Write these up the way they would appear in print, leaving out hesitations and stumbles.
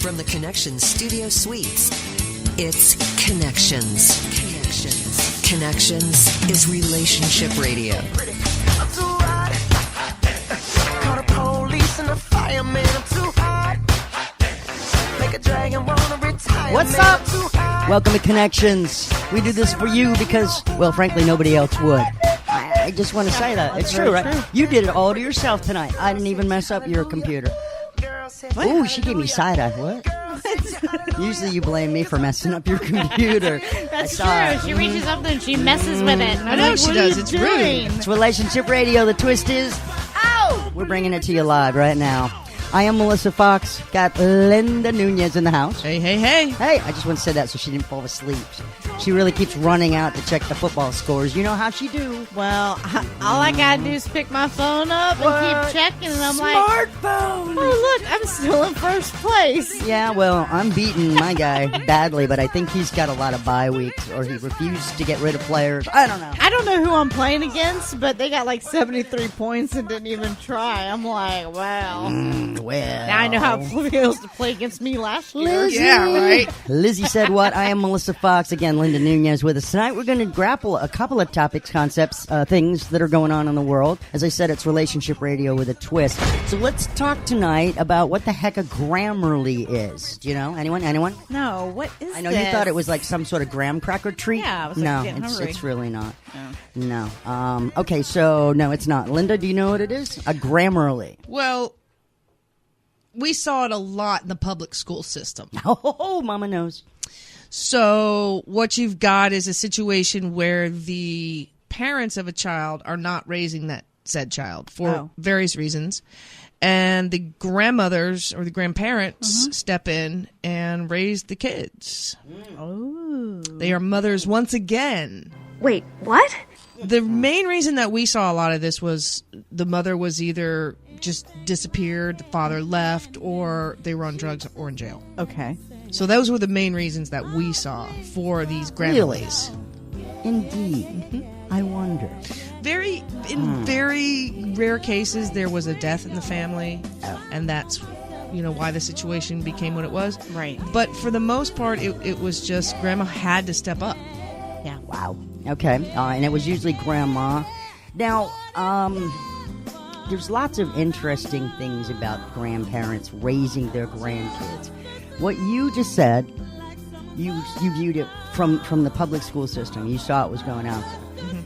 From the Connections Studio Suites, it's Connections. Connections is relationship radio. I'm too hot. Call the police and the fireman. I'm too hot. Make a dragon wanna retire. What's man, up? I'm too hot. Welcome to Connections. We do this for you because, well, frankly, nobody else would. I just want to say that. It's true, right? You did it all to yourself tonight. I didn't even mess up your computer. Ooh, she gave me side-eye. What? Usually you blame me for messing up your computer. That's true. She reaches up there and she messes with it. I know she does. It's rude. It's Relationship Radio. The twist is, we're bringing it to you live right now. I am Melissa Fox. Got Linda Nunez in the house. Hey, hey, hey. Hey, I just want to say that so she didn't fall asleep. She really keeps running out to check the football scores. You know how she do. Well, all I gotta do is pick my phone up and keep checking, and I'm Smartphone. like, oh, look, I'm still in first place. Yeah, well, I'm beating my guy badly, but I think he's got a lot of bye weeks, or he refused to get rid of players. I don't know. I don't know who I'm playing against, but they got like 73 points and didn't even try. I'm like, wow. Well, Now I know how it feels to play against me last year. Lizzie. Yeah, right. Lizzie said what? I am Melissa Fox. Again, Linda Nunez with us tonight. We're going to grapple a couple of topics, concepts, things that are going on in the world. As I said, it's Relationship Radio with a twist. So let's talk tonight about what the heck a Grammarly is. Do you know? Anyone? No, what is I know this? you thought it was like some sort of graham cracker treat. Yeah, I was like no, getting hungry. it's really not. No. Okay, so no, it's not. Linda, do you know what it is? A Grammarly. Well, we saw it a lot in the public school system. Oh, Mama knows. So what you've got is a situation where the parents of a child are not raising that said child for various reasons. And the grandmothers or the grandparents step in and raise the kids. Oh. They are mothers once again. Wait, what? The main reason that we saw a lot of this was the mother was either just disappeared, the father left, or they were on drugs or in jail. Okay. So those were the main reasons that we saw for these Grammarlies. Indeed. I wonder. In very rare cases, there was a death in the family, and that's why the situation became what it was. Right. But for the most part, it was just grandma had to step up. Yeah. Wow. Okay. And it was usually grandma. Now, there's lots of interesting things about grandparents raising their grandkids. What you just said, you viewed it from the public school system. You saw it was going out there.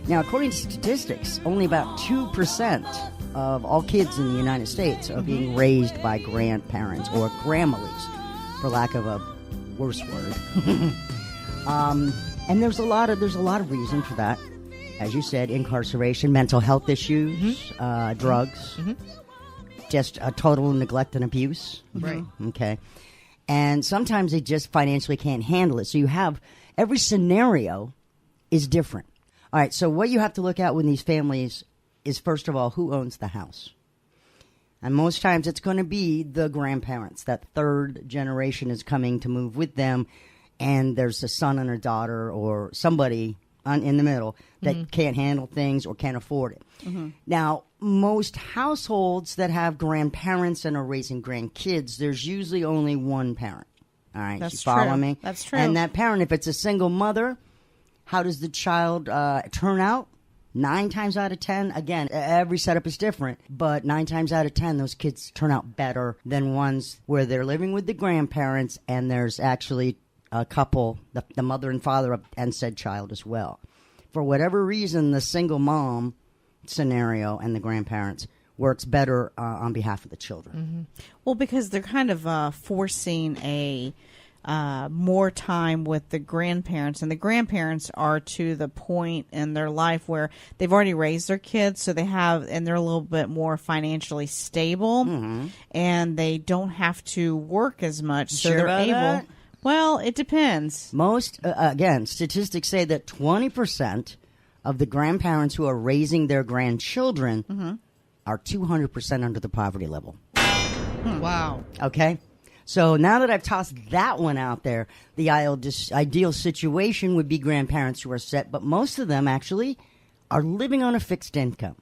Now, according to statistics, only about 2% of all kids in the United States are being raised by grandparents or Grammarlies, for lack of a worse word. And there's a lot of reason for that. As you said, incarceration, mental health issues, drugs, just a total neglect and abuse. Right. Okay. And sometimes they just financially can't handle it. So you have every scenario is different. All right. So what you have to look at with these families is, first of all, who owns the house. And most times it's going to be the grandparents. That third generation is coming to move with them. And there's a son and a daughter or somebody in the middle that can't handle things or can't afford it. Now, most households that have grandparents and are raising grandkids, there's usually only one parent. All right, That's you follow true. me? That's true. And that parent, if it's a single mother, how does the child turn out? 9 times out of 10, again, every setup is different, but 9 times out of 10, those kids turn out better than ones where they're living with the grandparents and there's actually a couple, the mother and father and said child as well. For whatever reason, the single mom scenario and the grandparents works better on behalf of the children. Well, because they're kind of forcing a more time with the grandparents, and the grandparents are to the point in their life where they've already raised their kids, so and they're a little bit more financially stable, and they don't have to work as much, so Sure they're about able. that? Well, it depends. Most, again, statistics say that 20% of the grandparents who are raising their grandchildren are 200% under the poverty level. Wow. Okay? So now that I've tossed that one out there, the ideal situation would be grandparents who are set, but most of them actually are living on a fixed income.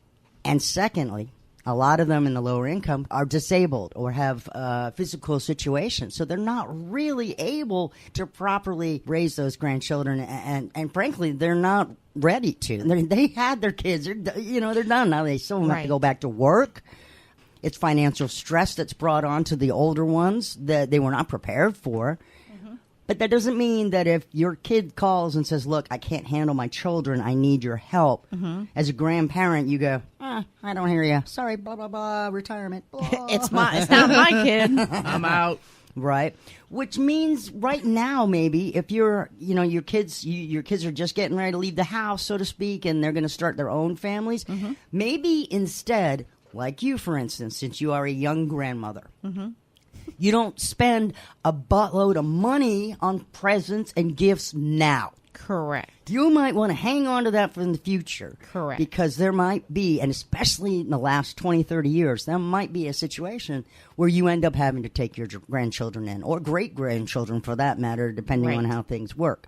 And secondly, A lot of them in the lower income are disabled or have physical situations, so they're not really able to properly raise those grandchildren, and frankly, they're not ready to. They had their kids, they're done now. They still have to go back to work. It's financial stress that's brought on to the older ones that they were not prepared for. But that doesn't mean that if your kid calls and says, look, I can't handle my children, I need your help. As a grandparent, you go, I don't hear you. Sorry, blah, blah, blah, retirement. Blah. It's not my kid. I'm out. Right. Which means right now, maybe if your kids are just getting ready to leave the house, so to speak, and they're going to start their own families, maybe instead, like you, for instance, since you are a young grandmother, you don't spend a buttload of money on presents and gifts now. Correct. You might want to hang on to that for the future. Correct. Because there might be, and especially in the last 20, 30 years, there might be a situation where you end up having to take your grandchildren in, or great-grandchildren for that matter, depending on how things work.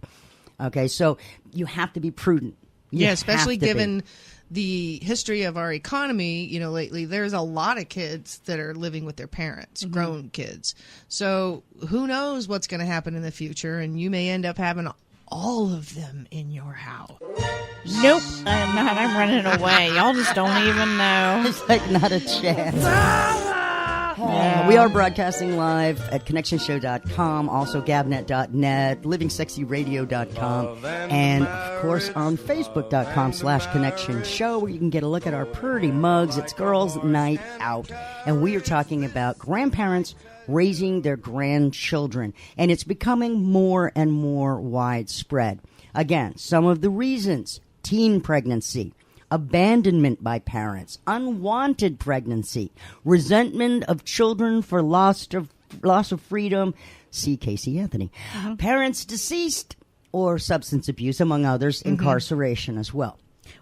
Okay, so you have to be prudent. Especially given the history of our economy, lately, there's a lot of kids that are living with their parents, grown kids. So who knows what's going to happen in the future, and you may end up having all of them in your house. Nope, I am not. I'm running away. Y'all just don't even know. It's like not a chance. We are broadcasting live at ConnectionShow.com, also Gabnet.net, LivingSexyRadio.com, and, of course, on Facebook.com/ConnectionShow, where you can get a look at our pretty mugs. It's Girls' Night Out, and we are talking about grandparents raising their grandchildren, and it's becoming more and more widespread. Again, some of the reasons: teen pregnancy, abandonment by parents, unwanted pregnancy, resentment of children for loss of freedom, see Casey Anthony, parents deceased, or substance abuse, among others, incarceration as well.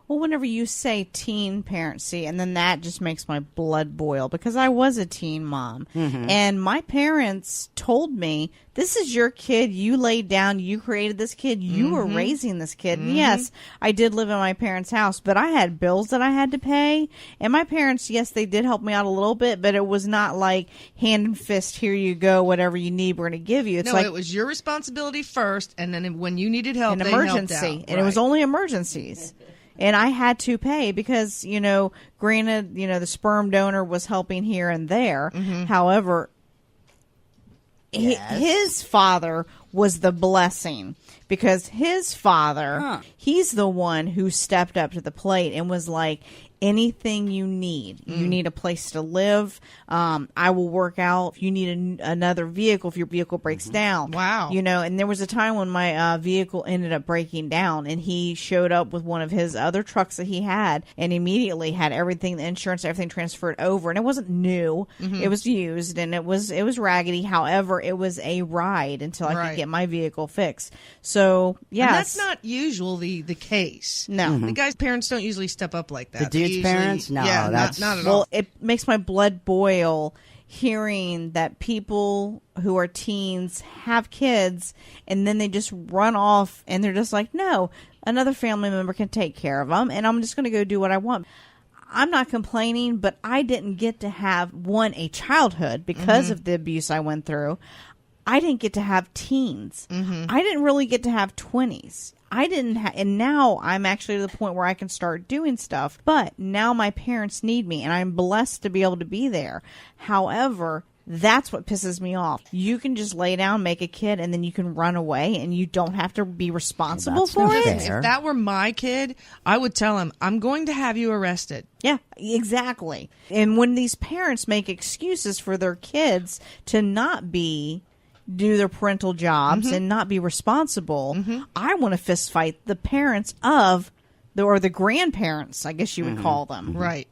Well, whenever you say teen parency, and then that just makes my blood boil, because I was a teen mom, and my parents told me, this is your kid, you laid down, you created this kid, you were raising this kid. And yes, I did live in my parents' house, but I had bills that I had to pay, and my parents, yes, they did help me out a little bit, but it was not like hand and fist, here you go, whatever you need, we're going to give you. It's like, it was your responsibility first, and then when you needed help, an they emergency, helped out. And it was only emergencies. And I had to pay because, granted, the sperm donor was helping here and there. However, his father was the blessing, because his father, he's the one who stepped up to the plate and was like, anything you need. You need a place to live. I will work out. If you need another vehicle, if your vehicle breaks down. Wow. And there was a time when my vehicle ended up breaking down, and he showed up with one of his other trucks that he had and immediately had everything, the insurance, everything transferred over. And it wasn't new. It was used, and it was raggedy. However, it was a ride until I could get my vehicle fixed. So, yes. And that's not usually the case. No. The guy's parents don't usually step up like that. The dude's parents? No, that's not at all. Well, it makes my blood boil hearing that people who are teens have kids and then they just run off and they're just like, no, another family member can take care of them and I'm just going to go do what I want. I'm not complaining, but I didn't get to have, a childhood because of the abuse I went through. I didn't get to have teens. I didn't really get to have 20s. I didn't and now I'm actually to the point where I can start doing stuff. But now my parents need me, and I'm blessed to be able to be there. However, that's what pisses me off. You can just lay down, make a kid, and then you can run away, and you don't have to be responsible for it. Fair. If that were my kid, I would tell him, I'm going to have you arrested. Yeah, exactly. And when these parents make excuses for their kids to not do their parental jobs and not be responsible, I want to fist fight the parents of the grandparents, I guess you would call them. Right.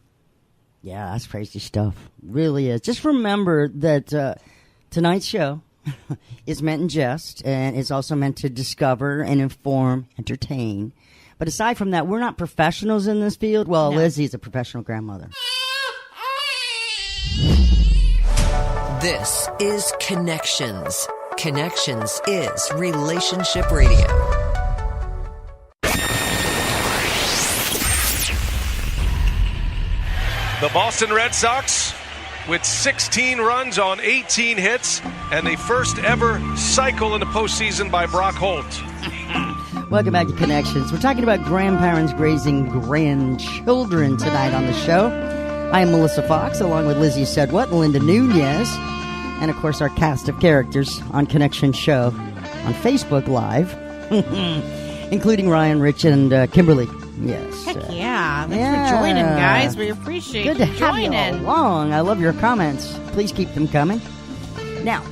Yeah, that's crazy stuff. Really is. Just remember that tonight's show is meant in jest, and it's also meant to discover and inform, entertain. But aside from that, we're not professionals in this field. Well, No. Lizzie's a professional grandmother. This is Connections. Connections is Relationship Radio. The Boston Red Sox with 16 runs on 18 hits and the first ever cycle in the postseason by Brock Holt. Welcome back to Connections. We're talking about grandparents raising grandchildren tonight on the show. I am Melissa Fox, along with Lizzie Sedwet and Linda Nunez, and of course our cast of characters on Connection Show on Facebook Live, including Ryan, Rich, and Kimberly. Yes. Heck yeah. Thanks for joining, guys. We appreciate Good to you have you joining. along. I love your comments. Please keep them coming. Now,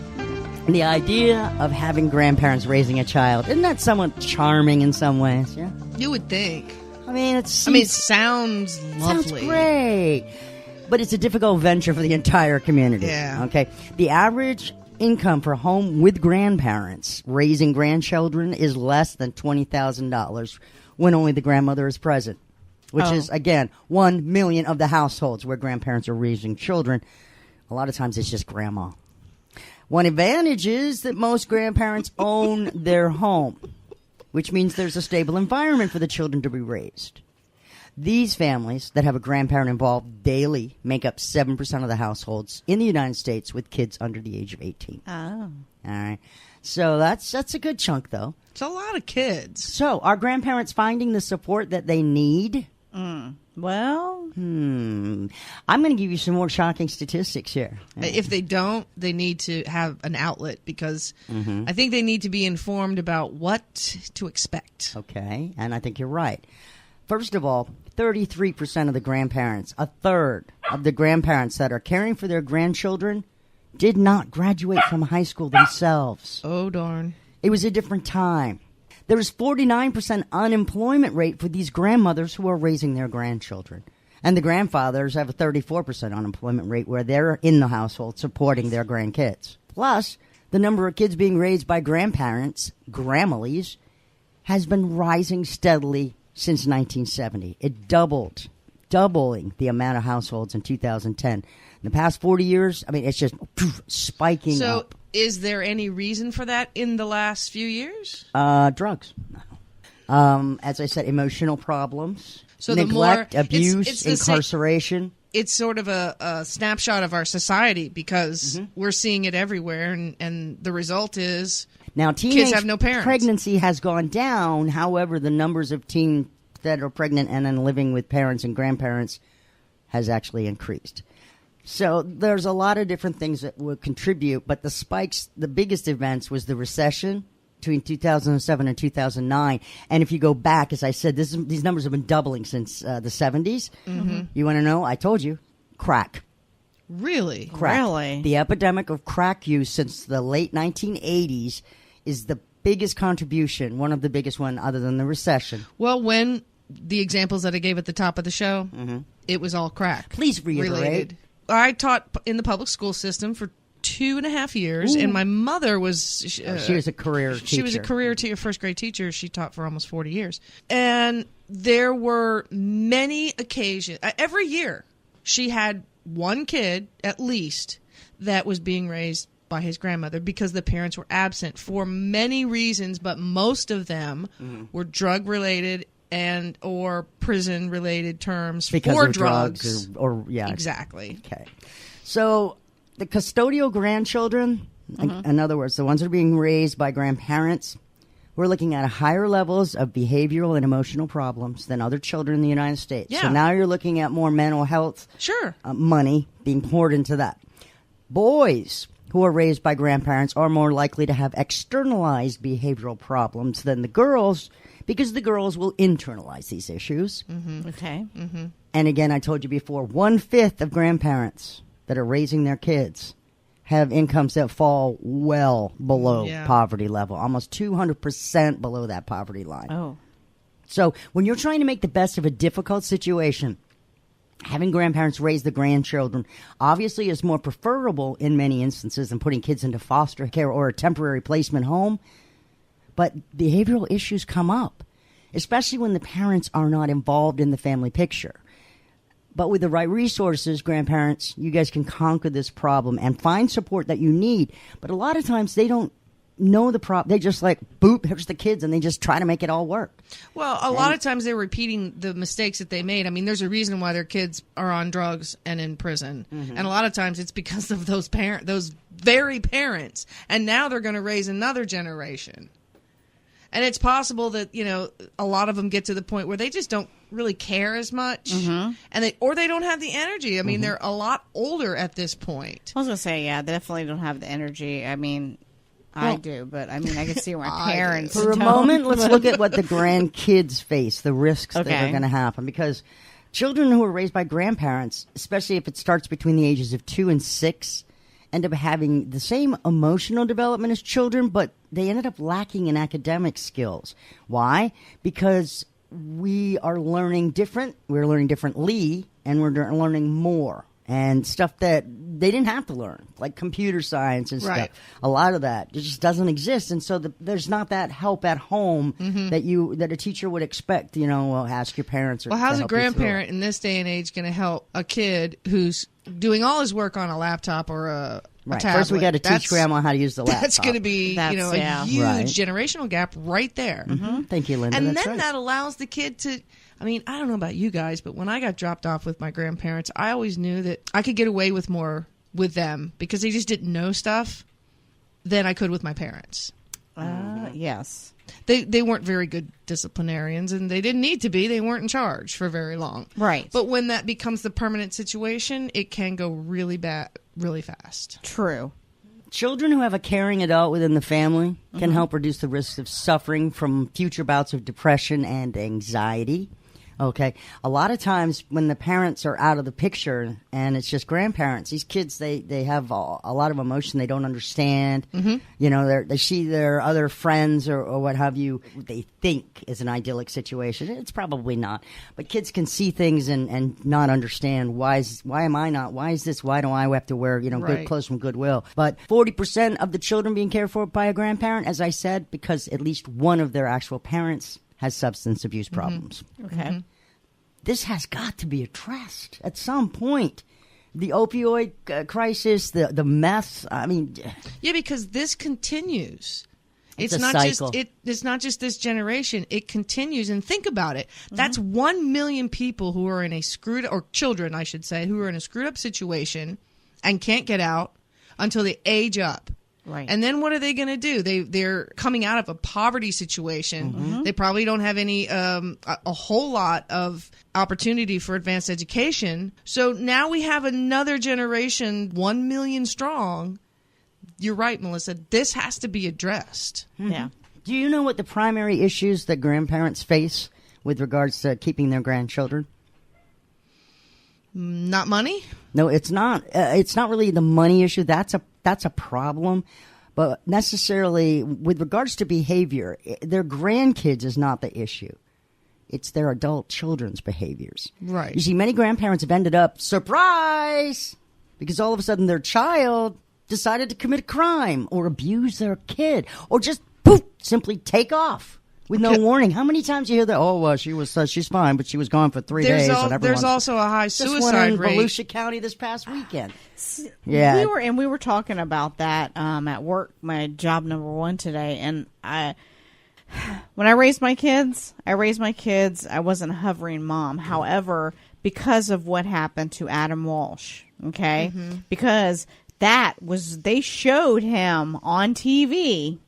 the idea of having grandparents raising a child, isn't that somewhat charming in some ways? Yeah. You would think. I mean, it sounds lovely. sounds great. But it's a difficult venture for the entire community. Yeah. Okay. The average income for a home with grandparents raising grandchildren is less than $20,000 when only the grandmother is present, which is, again, 1 million of the households where grandparents are raising children. A lot of times it's just grandma. One advantage is that most grandparents own their home, which means there's a stable environment for the children to be raised. These families that have a grandparent involved daily make up 7% of the households in the United States with kids under the age of 18. Oh. All right. So that's a good chunk, though. It's a lot of kids. So are grandparents finding the support that they need? Well, I'm going to give you some more shocking statistics here. If they don't, they need to have an outlet because I think they need to be informed about what to expect. Okay, and I think you're right. First of all, 33% of the grandparents, a third of the grandparents that are caring for their grandchildren did not graduate from high school themselves. Oh, darn. It was a different time. There was 49% unemployment rate for these grandmothers who are raising their grandchildren. And the grandfathers have a 34% unemployment rate where they're in the household supporting their grandkids. Plus, the number of kids being raised by grandparents, Gramilies, has been rising steadily since 1970. It doubled, doubling the amount of households in 2010. In the past 40 years, I mean, it's just spiking up. So, is there any reason for that in the last few years? Drugs. As I said, emotional problems, So neglect, the more, abuse, it's the incarceration. It's sort of a snapshot of our society because we're seeing it everywhere, and the result is Now, kids have no parents. Pregnancy has gone down. However, the numbers of teens that are pregnant and then living with parents and grandparents has actually increased. So there's a lot of different things that will contribute, but the spikes, the biggest events was the recession between 2007 and 2009. And if you go back, as I said, these numbers have been doubling since the 70s. You want to know? I told you. Crack. Really? Crack. Really? The epidemic of crack use since the late 1980s is the biggest contribution, one of the biggest one other than the recession. Well, when the examples that I gave at the top of the show, it was all crack. Please reiterate. Related. I taught in the public school system for 2.5 years, and my mother was... She was a career teacher. She was a career first grade teacher. She taught for almost 40 years. And there were many occasions... every year, she had one kid, at least, that was being raised by his grandmother because the parents were absent for many reasons, but most of them were drug-related and or prison-related terms because for of drugs. Or yeah. Exactly. Okay. So the custodial grandchildren, in other words, the ones that are being raised by grandparents, we're looking at higher levels of behavioral and emotional problems than other children in the United States. Yeah. So now you're looking at more mental health money being poured into that. Boys who are raised by grandparents are more likely to have externalized behavioral problems than the girls because the girls will internalize these issues. okay. And again, I told you before, 1/5 of grandparents that are raising their kids have incomes that fall well below poverty level, almost 200% below that poverty line. Oh. So when you're trying to make the best of a difficult situation, having grandparents raise the grandchildren obviously is more preferable in many instances than putting kids into foster care or a temporary placement home. But behavioral issues come up, especially when the parents are not involved in the family picture. But with the right resources, grandparents, you guys can conquer this problem and find support that you need. But a lot of times they don't know the problem. They just like, boop, here's the kids, and they just try to make it all work. Well, a lot of times they're repeating the mistakes that they made. I mean, there's a reason why their kids are on drugs and in prison. And a lot of times it's because of those very parents. And now they're going to raise another generation. And it's possible that, a lot of them get to the point where they just don't really care as much, and they don't have the energy. I mean, they're a lot older at this point. I was going to say, yeah, they definitely don't have the energy. I mean, I do, but I mean, I can see my parents. For a moment, let's look at what the grandkids face, the risks that are going to happen. Because children who are raised by grandparents, especially if it starts between the ages of 2 and 6, end up having the same emotional development as children, but they ended up lacking in academic skills. Why? Because we are learning different. We're learning differently, and we're learning more. And stuff that they didn't have to learn, like computer science and stuff. A lot of that just doesn't exist, and so there's not that help at home that a teacher would expect. Ask your parents. Well, how's a grandparent in this day and age going to help a kid who's doing all his work on a laptop or a tablet? First, we got to teach grandma how to use the laptop. That's going to be a huge generational gap right there. Thank you, Linda. And that's then that allows the kid to. I mean, I don't know about you guys, but when I got dropped off with my grandparents, I always knew that I could get away with more with them because they just didn't know stuff than I could with my parents. Yes. They weren't very good disciplinarians, and they didn't need to be. They weren't in charge for very long. Right. But when that becomes the permanent situation, it can go really bad, really fast. True. Children who have a caring adult within the family can help reduce the risks of suffering from future bouts of depression and anxiety. Okay. A lot of times when the parents are out of the picture and it's just grandparents, these kids, they have a lot of emotion they don't understand. They see their other friends or what have you, they think is an idyllic situation. It's probably not. But kids can see things and not understand why am I not? Why is this? Why do I have to wear, good clothes from Goodwill? But 40% of the children being cared for by a grandparent, as I said, because at least one of their actual parents has substance abuse problems. Okay. This has got to be addressed at some point. The opioid crisis, the meth. I mean, yeah, because this continues. It's not a cycle. It's not just this generation. It continues, and think about it. That's 1 million people who are in a children, I should say, who are in a screwed up situation and can't get out until they age up. Right. And then what are they going to do? They're coming out of a poverty situation. They probably don't have any a whole lot of opportunity for advanced education. So now we have another generation, 1 million strong. You're right, Melissa. This has to be addressed. Yeah. Do you know what the primary issues that grandparents face with regards to keeping their grandchildren? Not money? No, it's not. It's not really the money issue. That's a problem. But necessarily, with regards to behavior, their grandkids is not the issue. It's their adult children's behaviors. Right. You see, many grandparents have ended up, surprise, because all of a sudden their child decided to commit a crime or abuse their kid or just, poof, simply take off. With no warning. How many times you hear that? Oh, well, she's fine, but she was gone for 3 days. There's also a high suicide rate. In Volusia County this past weekend. Yeah, we were talking about that at work. My job number 1 today, and when I raised my kids, I wasn't a hovering mom. However, because of what happened to Adam Walsh, okay, because they showed him on TV.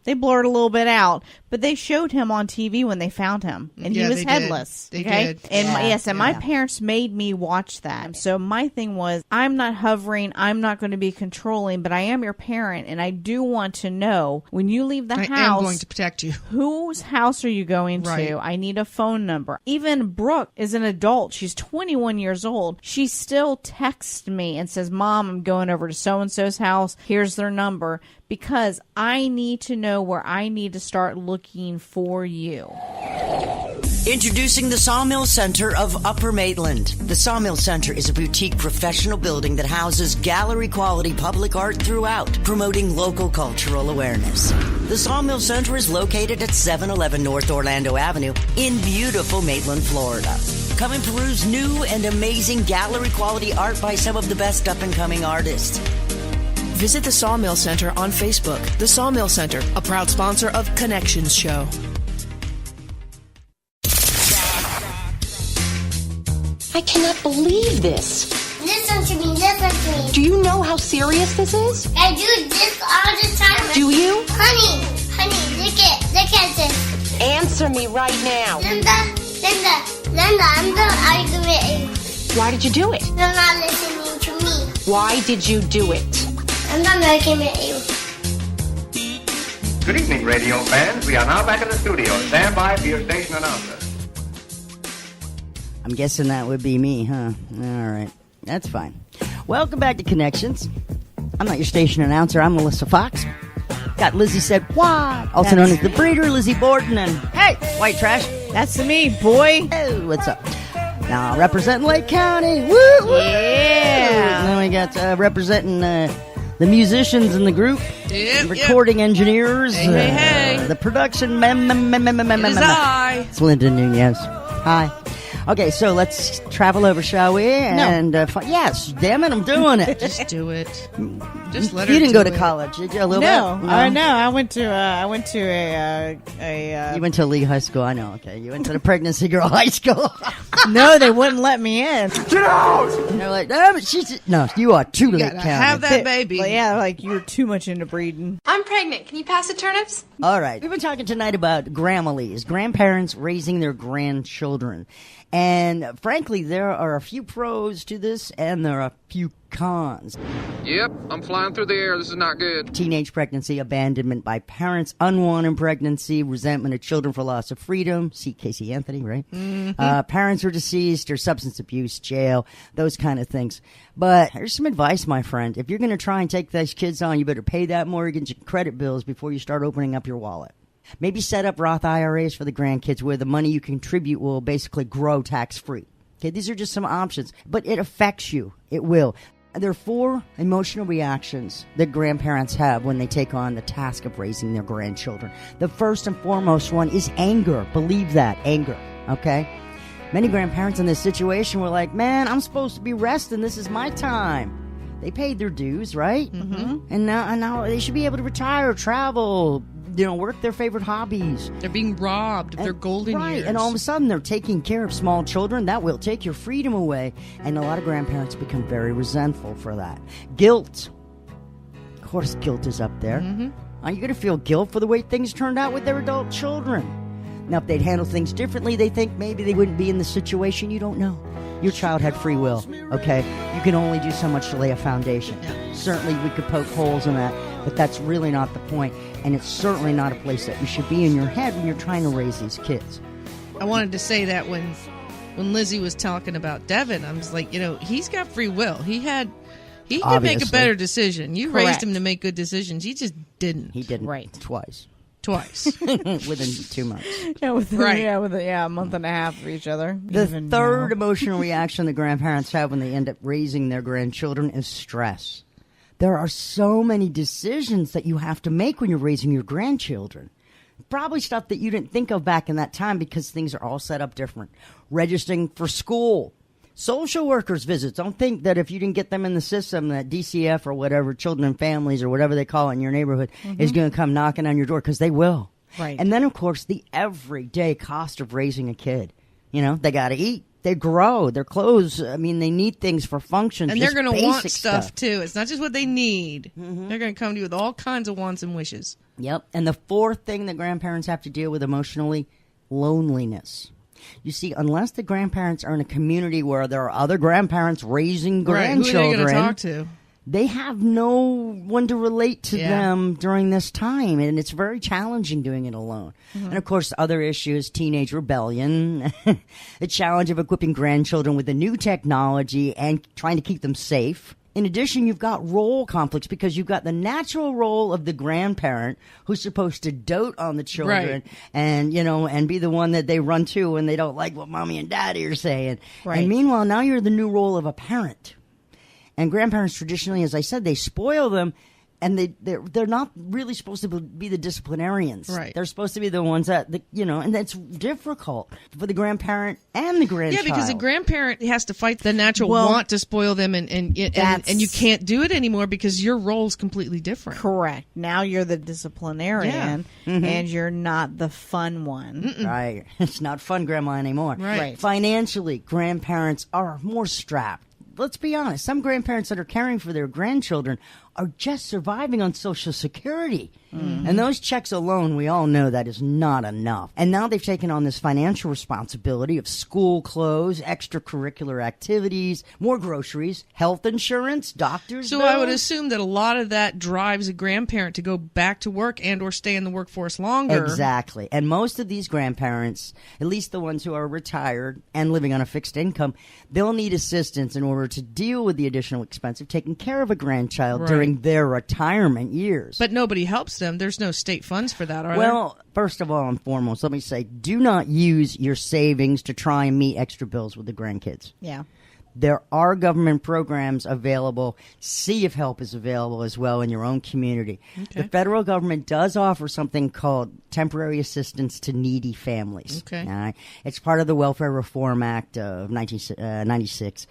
They blurred a little bit out, but they showed him on TV when they found him, and he was headless. They did. And my parents made me watch that. So my thing was, I'm not hovering, I'm not going to be controlling, but I am your parent, and I do want to know when you leave the house. I am going to protect you. Whose house are you going to? I need a phone number. Even Brooke is an adult. She's 21 years old. She still texts me and says, "Mom, I'm going over to so and so's house. Here's their number." Because I need to know where I need to start looking for you. Introducing the Sawmill Center of Upper Maitland. The Sawmill Center is a boutique professional building that houses gallery-quality public art throughout, promoting local cultural awareness. The Sawmill Center is located at 711 North Orlando Avenue in beautiful Maitland, Florida. Come and peruse new and amazing gallery-quality art by some of the best up-and-coming artists. Visit the Sawmill Center on Facebook. The Sawmill Center, a proud sponsor of Connections Show. I cannot believe this. Listen to me, listen to me. Do you know how serious this is? I do this all the time. Do you? Honey, look at this. Answer me right now. Linda, I'm not arguing with you. Why did you do it? You're not listening to me. Why did you do it? I'm not arguing with you. Good evening, radio fans. We are now back in the studio. Stand by for your station announcer. I'm guessing that would be me, huh? All right. That's fine. Welcome back to Connections. I'm not your station announcer. I'm Melissa Fox. Got Lizzie Said What, also known as the Breeder, Lizzie Borden, and hey, White Trash. That's me, boy. Hey, what's up? Now, representing Lake County. Woo, woo. Yeah. And then we got representing the musicians in the group. Yep, recording engineers. Hey. The production. It is I. It's Linda Nunez. Hi. Okay, so let's travel over, shall we? And yes, damn it, I'm doing it. Just do it. Just let her. You didn't go to it. college, did you? A little bit? No, I went to a. You went to Lee High School. I know. Okay, you went to the Pregnancy Girl High School. No, they wouldn't let me in. Get out! And they're like, no, but no, you are too late, Gotta have that baby. Like, yeah, like you're too much into breeding. I'm pregnant. Can you pass the turnips? All right, we've been talking tonight about Gramily-s, grandparents raising their grandchildren. And frankly, there are a few pros to this, and there are a few cons. Yep, I'm flying through the air. This is not good. Teenage pregnancy, abandonment by parents, unwanted pregnancy, resentment of children for loss of freedom. See Casey Anthony, right? Mm-hmm. Parents are deceased, or substance abuse, jail, those kind of things. But here's some advice, my friend. If you're going to try and take those kids on, you better pay that mortgage and credit bills before you start opening up your wallet. Maybe set up Roth IRAs for the grandkids where the money you contribute will basically grow tax-free. Okay, these are just some options, but it affects you. It will. There are 4 emotional reactions that grandparents have when they take on the task of raising their grandchildren. The first and foremost one is anger. Believe that, anger, okay? Many grandparents in this situation were like, man, I'm supposed to be resting. This is my time. They paid their dues, right? Mm-hmm. And now they should be able to retire, travel, work their favorite hobbies. They're being robbed of their golden years. And all of a sudden they're taking care of small children. That will take your freedom away. And a lot of grandparents become very resentful for that. Guilt. Of course, guilt is up there. Mm-hmm. Are you going to feel guilt for the way things turned out with their adult children? Now, if they'd handle things differently, they think maybe they wouldn't be in the situation. You don't know. Your child had free will, okay? You can only do so much to lay a foundation. Yeah. Certainly, we could poke holes in that, but that's really not the point. And it's certainly not a place that you should be in your head when you're trying to raise these kids. I wanted to say that when Lizzie was talking about Devin, I was like, he's got free will. He could make a better decision. You raised him to make good decisions. He just didn't. He didn't. Right. Twice. Within 2 months. Yeah, a month and a half of each other. The third emotional reaction the grandparents have when they end up raising their grandchildren is stress. There are so many decisions that you have to make when you're raising your grandchildren. Probably stuff that you didn't think of back in that time because things are all set up different. Registering for school. Social workers visits. Don't think that if you didn't get them in the system that DCF or whatever, Children and Families or whatever they call it in your neighborhood, is going to come knocking on your door, because they will. Right. And then, of course, the everyday cost of raising a kid. They got to eat. They grow. Their clothes, they need things for function. And they're going to want stuff, too. It's not just what they need. Mm-hmm. They're going to come to you with all kinds of wants and wishes. Yep. And the fourth thing that grandparents have to deal with emotionally, loneliness. You see, unless the grandparents are in a community where there are other grandparents raising grandchildren, who are they going to talk to? They have no one to relate to them during this time, and it's very challenging doing it alone. Mm-hmm. And, of course, other issues, teenage rebellion, the challenge of equipping grandchildren with the new technology and trying to keep them safe. In addition, you've got role conflicts because you've got the natural role of the grandparent who's supposed to dote on the children and, and be the one that they run to when they don't like what mommy and daddy are saying. Right. And meanwhile, now you're the new role of a parent. And grandparents traditionally, as I said, they spoil them. And they're not really supposed to be the disciplinarians. Right. They're supposed to be the ones that, and that's difficult for the grandparent and the grandchild. Yeah, because the grandparent has to fight the natural want to spoil them, and you can't do it anymore because your role is completely different. Correct. Now you're the disciplinarian, and you're not the fun one. Right. It's not fun, Grandma, anymore. Right. Financially, grandparents are more strapped. Let's be honest. Some grandparents that are caring for their grandchildren are just surviving on Social Security. And those checks alone, we all know that is not enough. And now they've taken on this financial responsibility of school clothes, extracurricular activities, more groceries, health insurance, doctors' So bills. I would assume that a lot of that drives a grandparent to go back to work and or stay in the workforce longer. Exactly. And most of these grandparents, at least the ones who are retired and living on a fixed income, they'll need assistance in order to deal with the additional expense of taking care of a grandchild during their retirement years. But nobody helps them. There's no state funds for that, are there? Well, first of all and foremost, let me say, do not use your savings to try and meet extra bills with the grandkids. Yeah. There are government programs available. See if help is available as well in your own community. Okay. The federal government does offer something called temporary assistance to needy families. Okay. All right? It's part of the Welfare Reform Act of 1996.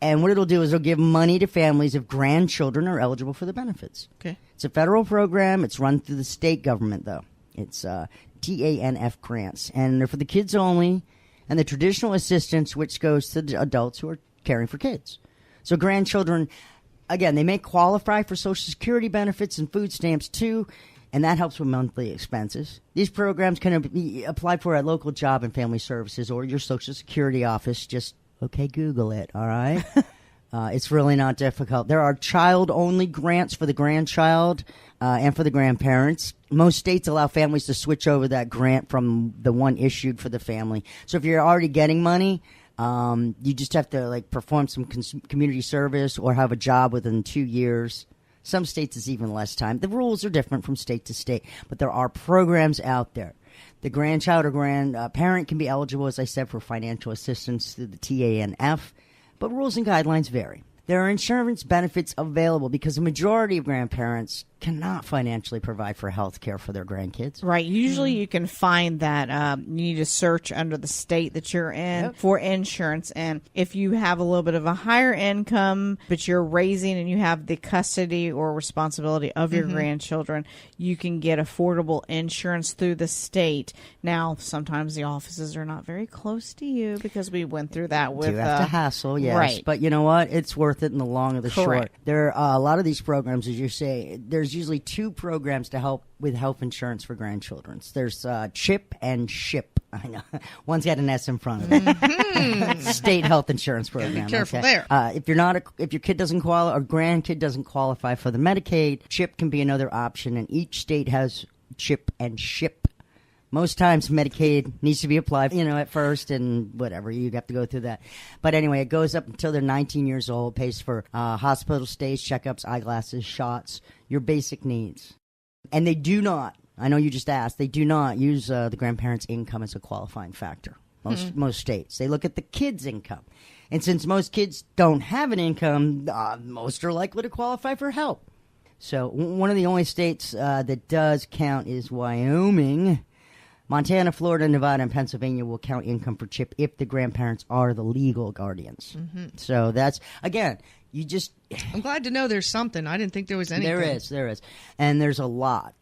And what it'll do is it'll give money to families if grandchildren are eligible for the benefits. Okay. It's a federal program. It's run through the state government, though. It's TANF grants. And they're for the kids only. And the traditional assistance, which goes to the adults who are caring for kids. So grandchildren, again, they may qualify for Social Security benefits and food stamps, too. And that helps with monthly expenses. These programs can be applied for at local job and family services or your Social Security office. Just Google it, all right? It's really not difficult. There are child-only grants for the grandchild and for the grandparents. Most states allow families to switch over that grant from the one issued for the family. So if you're already getting money, you just have to perform some community service or have a job within 2 years. Some states it's even less time. The rules are different from state to state, but there are programs out there. The grandchild or grandparent can be eligible, as I said, for financial assistance through the TANF, but rules and guidelines vary. There are insurance benefits available because the majority of grandparents cannot financially provide for health care for their grandkids. Right. Usually you can find that you need to search under the state that you're in for insurance. And if you have a little bit of a higher income, but you're raising and you have the custody or responsibility of your grandchildren, you can get affordable insurance through the state. Now, sometimes the offices are not very close to you because we went through that with... You have to hassle, yes. Right. But you know what? It's worth it in the long or the short. There are a lot of these programs, as you say, there's usually 2 programs to help with health insurance for grandchildren. There's CHIP and SHIP. I know. One's got an S in front of it. State health insurance program. Be careful there. If your kid doesn't qualify or grandkid doesn't qualify for the Medicaid, CHIP can be another option, and each state has CHIP and SHIP. Most times Medicaid needs to be applied, at first, and whatever, you have to go through that. But anyway, it goes up until they're 19 years old, pays for hospital stays, checkups, eyeglasses, shots, your basic needs. And they do not, I know you just asked, they do not use the grandparents' income as a qualifying factor. Most states. They look at the kid's income. And since most kids don't have an income, most are likely to qualify for help. So one of the only states that does count is Wyoming. Montana, Florida, Nevada, and Pennsylvania will count income for CHIP if the grandparents are the legal guardians. So that's, again, I'm glad to know there's something. I didn't think there was anything. There is. And there's a lot.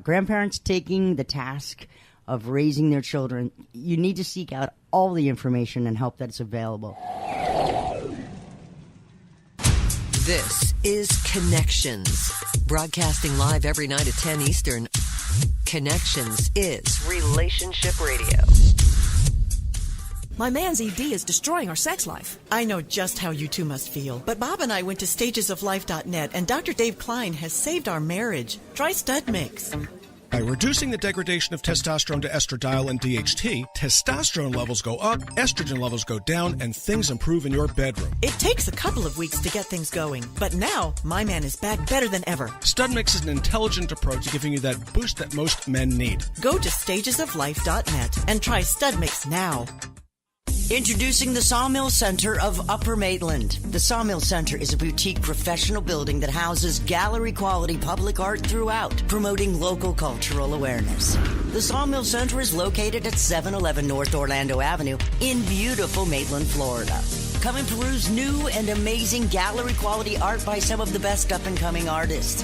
Grandparents taking the task of raising their children, you need to seek out all the information and help that's available. This is Connections, broadcasting live every night at 10 Eastern. Connections is Relationship Radio. My man's ED is destroying our sex life. I know just how you two must feel, but Bob and I went to stagesoflife.net, and Dr. Dave Klein has saved our marriage. Try Stud Mix. By reducing the degradation of testosterone to estradiol and DHT, testosterone levels go up, estrogen levels go down, and things improve in your bedroom. It takes a couple of weeks to get things going, but now my man is back better than ever. Stud Mix is an intelligent approach to giving you that boost that most men need. Go to stagesoflife.net and try Stud Mix now. Introducing the Sawmill Center of Upper Maitland. The Sawmill Center is a boutique professional building that houses gallery-quality public art throughout, promoting local cultural awareness. The Sawmill Center is located at 711 North Orlando Avenue in beautiful Maitland, Florida. Come and peruse new and amazing gallery-quality art by some of the best up-and-coming artists.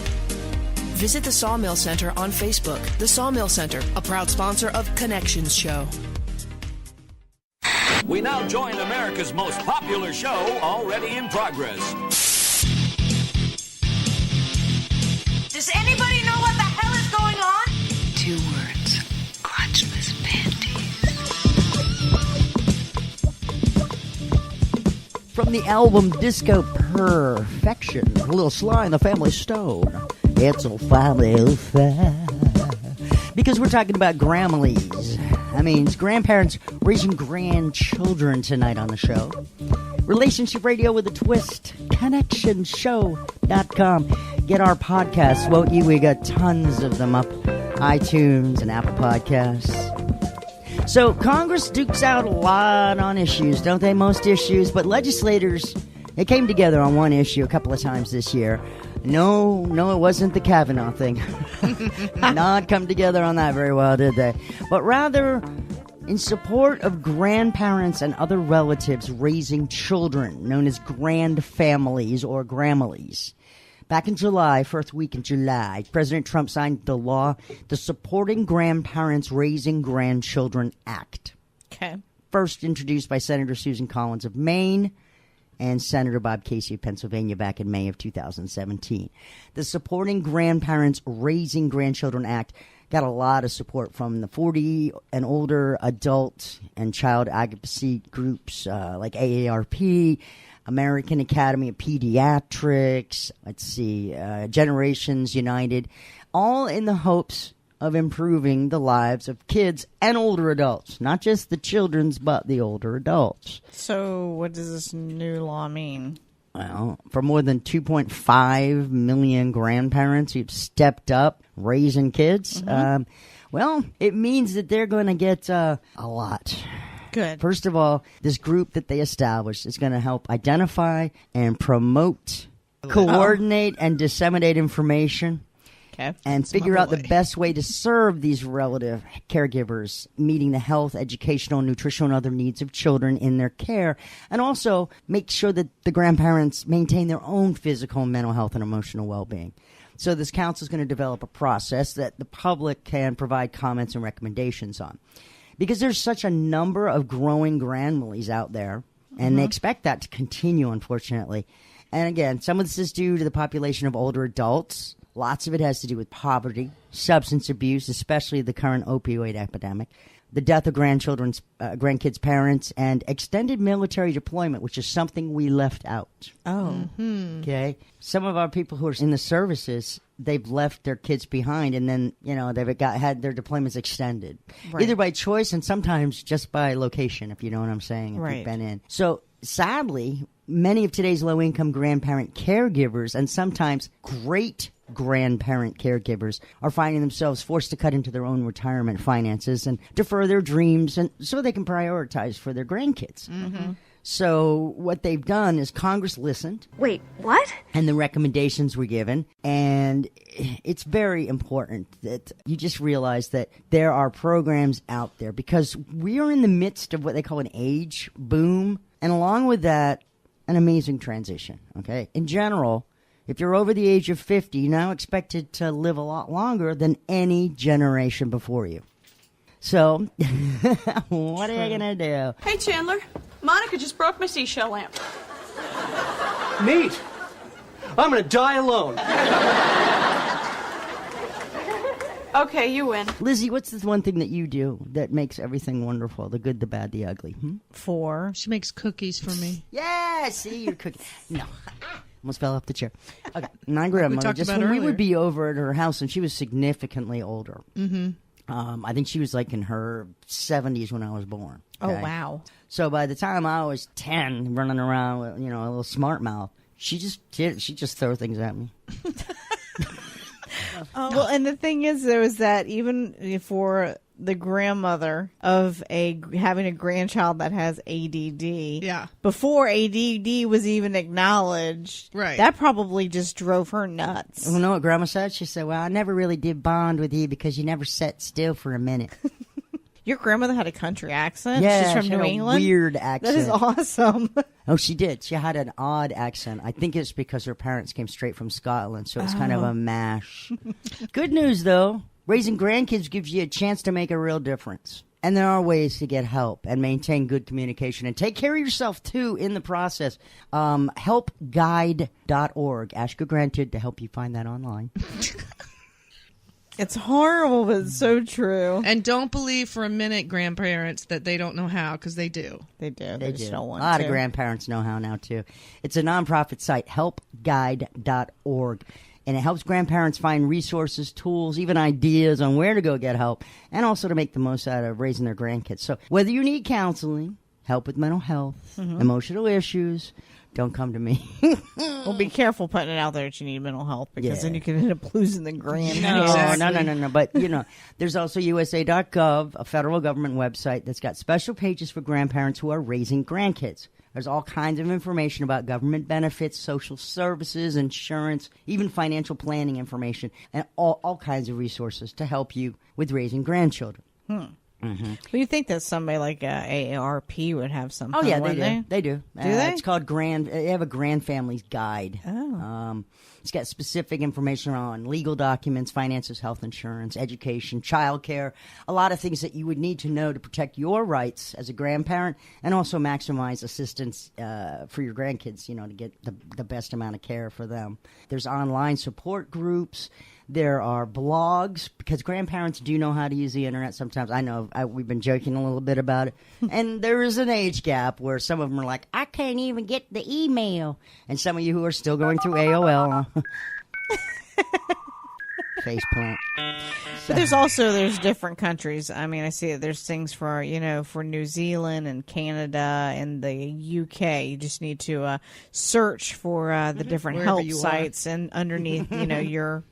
Visit the Sawmill Center on Facebook. The Sawmill Center, a proud sponsor of Connections Show. We now join America's most popular show, already in progress. Does anybody know what the hell is going on? 2 words. Crotchless panties. From the album Disco Perfection, a little Sly and the Family Stone. It's a family affair. Because we're talking about Gramily-10. That means grandparents raising grandchildren tonight on the show. Relationship radio with a twist. ConnectionShow.com. Get our podcasts, won't you? We got tons of them up. iTunes and Apple Podcasts. So Congress dukes out a lot on issues, don't they? Most issues. But legislators, they came together on one issue a couple of times this year. No, it wasn't the Kavanaugh thing. Not come together on that very well, did they? But rather, in support of grandparents and other relatives raising children, known as grand families or Gramilies. Back in July, first week in July, President Trump signed the law, the Supporting Grandparents Raising Grandchildren Act. Okay. First introduced by Senator Susan Collins of Maine and Senator Bob Casey of Pennsylvania back in May of 2017. The Supporting Grandparents Raising Grandchildren Act got a lot of support from the 40 and older adult and child advocacy groups like AARP, American Academy of Pediatrics, Generations United, all in the hopes of improving the lives of kids and older adults. Not just the children's, but the older adults. So what does this new law mean? Well, for more than 2.5 million grandparents who've stepped up raising kids, it means that they're going to get a lot. Good. First of all, this group that they established is going to help identify and promote, coordinate, and disseminate information. Okay. And figure out the best way to serve these relative caregivers, meeting the health, educational, nutritional, and other needs of children in their care, and also make sure that the grandparents maintain their own physical and mental health and emotional well-being. So this council is going to develop a process that the public can provide comments and recommendations on. Because there's such a number of growing grandmilies out there, and they expect that to continue, unfortunately. And again, some of this is due to the population of older adults. Lots of it has to do with poverty, substance abuse, especially the current opioid epidemic, the death of grandkids' parents, and extended military deployment, which is something we left out. Oh. Okay. Some of our people who are in the services, they've left their kids behind, and then, they've had their deployments extended. Right. Either by choice and sometimes just by location, if you know what I'm saying, if you've been in. So, sadly, many of today's low-income grandparent caregivers and sometimes great grandparent caregivers are finding themselves forced to cut into their own retirement finances and defer their dreams and so they can prioritize for their grandkids. So what they've done is Congress listened. Wait, what? And the recommendations were given. And it's very important that you just realize that there are programs out there because we are in the midst of what they call an age boom. And along with that, an amazing transition. Okay. In general, if you're over the age of 50, you're now expected to live a lot longer than any generation before you. So, what are you going to do? Hey, Chandler. Monica just broke my seashell lamp. Neat. I'm going to die alone. Okay, you win. Lizzie, what's this one thing that you do that makes everything wonderful? The good, the bad, the ugly. She makes cookies for me. Yeah, see, you're cooking. No. Almost fell off the chair. Okay, my grandmother, just when we earlier. would be over at her house, and she was significantly older. I think she was like in her 70s when I was born. Okay? Oh, wow. So by the time I was 10, running around with, a little smart mouth, she just throw things at me. Well, and the thing is, though, is that even for the grandmother of having a grandchild that has ADD. Yeah. Before ADD was even acknowledged. Right. That probably just drove her nuts. You know what Grandma said? She said, well, I never really did bond with you because you never sat still for a minute. Your grandmother had a country accent? Yeah, She's from she New had England? a weird accent. That is awesome. Oh, she did. She had an odd accent. I think it's because her parents came straight from Scotland, so it's kind of a mash. Good news, though. Raising grandkids gives you a chance to make a real difference. And there are ways to get help and maintain good communication and take care of yourself, too, in the process. Helpguide.org. Ask your grandkid to help you find that online. It's horrible, but it's so true. And don't believe for a minute, grandparents, that they don't know how, because they do. They do. They just do. don't want a lot to. of grandparents know how now, too. It's a nonprofit site, helpguide.org. And it helps grandparents find resources, tools, even ideas on where to go get help, and also to make the most out of raising their grandkids. So whether you need counseling, help with mental health, emotional issues, don't come to me. Well, be careful putting it out there that you need mental health, because then you can end up losing the grandkids. No. But, there's also USA.gov, a federal government website that's got special pages for grandparents who are raising grandkids. There's all kinds of information about government benefits, social services, insurance, even financial planning information, and all kinds of resources to help you with raising grandchildren. Well, you think that somebody like AARP would have something? Oh, yeah, they do. They do. Do they? It's called They have a Grand Families Guide. Oh. It's got specific information on legal documents, finances, health insurance, education, childcare, a lot of things that you would need to know to protect your rights as a grandparent and also maximize assistance for your grandkids, to get the best amount of care for them. There's online support groups. There are blogs, because grandparents do know how to use the internet sometimes. I know we've been joking a little bit about it. And there is an age gap where some of them are like, I can't even get the email. And some of you who are still going through AOL. Faceplant. But there's different countries. I mean, I see that there's things for New Zealand and Canada and the UK. You just need to search for the different Wherever help sites and underneath your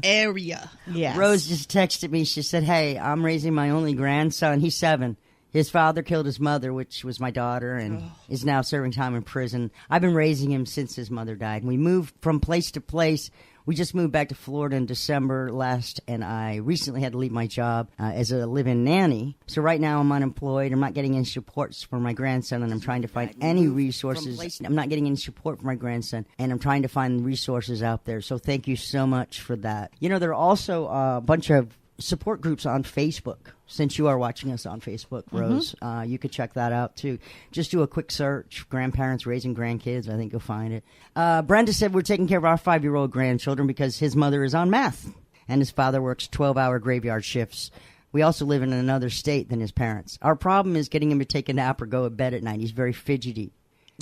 area. Yes. Rose just texted me. She said, hey, I'm raising my only grandson. He's 7. His father killed his mother, which was my daughter, and is now serving time in prison. I've been raising him since his mother died. We moved from place to place. We just moved back to Florida in December last, and I recently had to leave my job as a live-in nanny. So right now I'm unemployed. I'm not getting any supports for my grandson, and I'm trying to find any resources. I'm not getting any support for my grandson, and I'm trying to find resources out there. So thank you so much for that. There are also a bunch of support groups on Facebook. Since you are watching us on Facebook, Rose, you could check that out too. Just do a quick search, grandparents raising grandkids. I think you'll find it. Brenda said we're taking care of our 5-year-old grandchildren because his mother is on meth and his father works 12-hour graveyard shifts. We also live in another state than his parents. Our problem is getting him to take a nap or go to bed at night. He's very fidgety.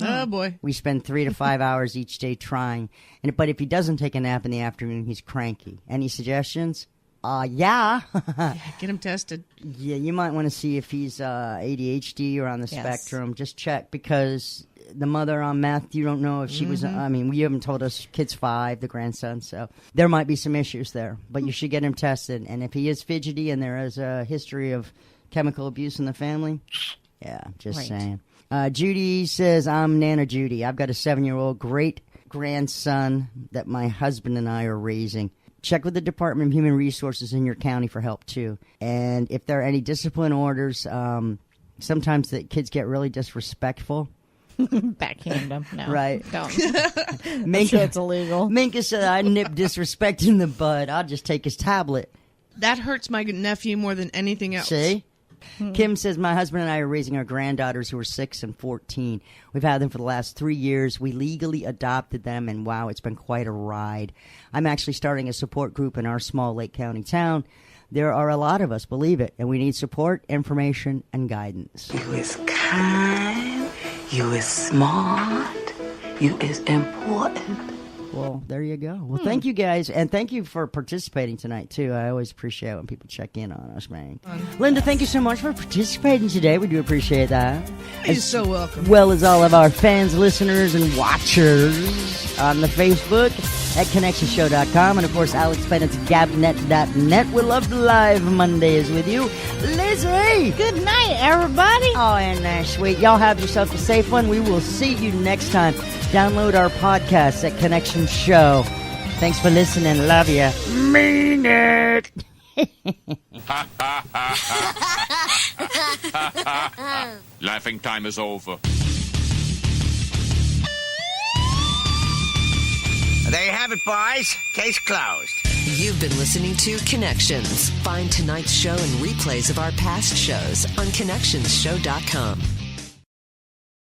Oh, boy. We spend 3 to 5 hours each day trying. But if he doesn't take a nap in the afternoon, he's cranky. Any suggestions? Yeah. Get him tested. Yeah, you might want to see if he's ADHD or on the spectrum. Just check, because the mother on meth, you don't know if she was, you haven't told us, kid's 5, the grandson, so there might be some issues there. But you should get him tested. And if he is fidgety and there is a history of chemical abuse in the family, just saying. Judy says, I'm Nana Judy. I've got a 7-year-old great-grandson that my husband and I are raising. Check with the Department of Human Resources in your county for help, too. And if there are any discipline orders, sometimes the kids get really disrespectful. Backhand them. No. Right. Don't. Minka, sure it's illegal. Minka said, I nip disrespect in the bud. I'll just take his tablet. That hurts my nephew more than anything else. See? Kim says, my husband and I are raising our granddaughters who are 6 and 14. We've had them for the last 3 years. We legally adopted them, and wow, it's been quite a ride. I'm actually starting a support group in our small Lake County town. There are a lot of us, believe it, and we need support, information, and guidance. You is kind, you is smart, you is important. Well, there you go. Well, thank you guys, and thank you for participating tonight, too. I always appreciate when people check in on us, man. Linda, thank you so much for participating today. We do appreciate that. You're so welcome. Well as all of our fans, listeners, and watchers on the Facebook at ConnectionShow.com. And, of course, Alex Bennett's Gabnet.net. We love the live Mondays with you. Lizzie! Good night, everybody. Oh, and sweet. Y'all have yourself a safe one. We will see you next time. Download our podcast at Connection Show. Thanks for listening. Love you. Mean it. Laughing time is over. There you have it, boys. Case closed. You've been listening to Connections. Find tonight's show and replays of our past shows on ConnectionsShow.com.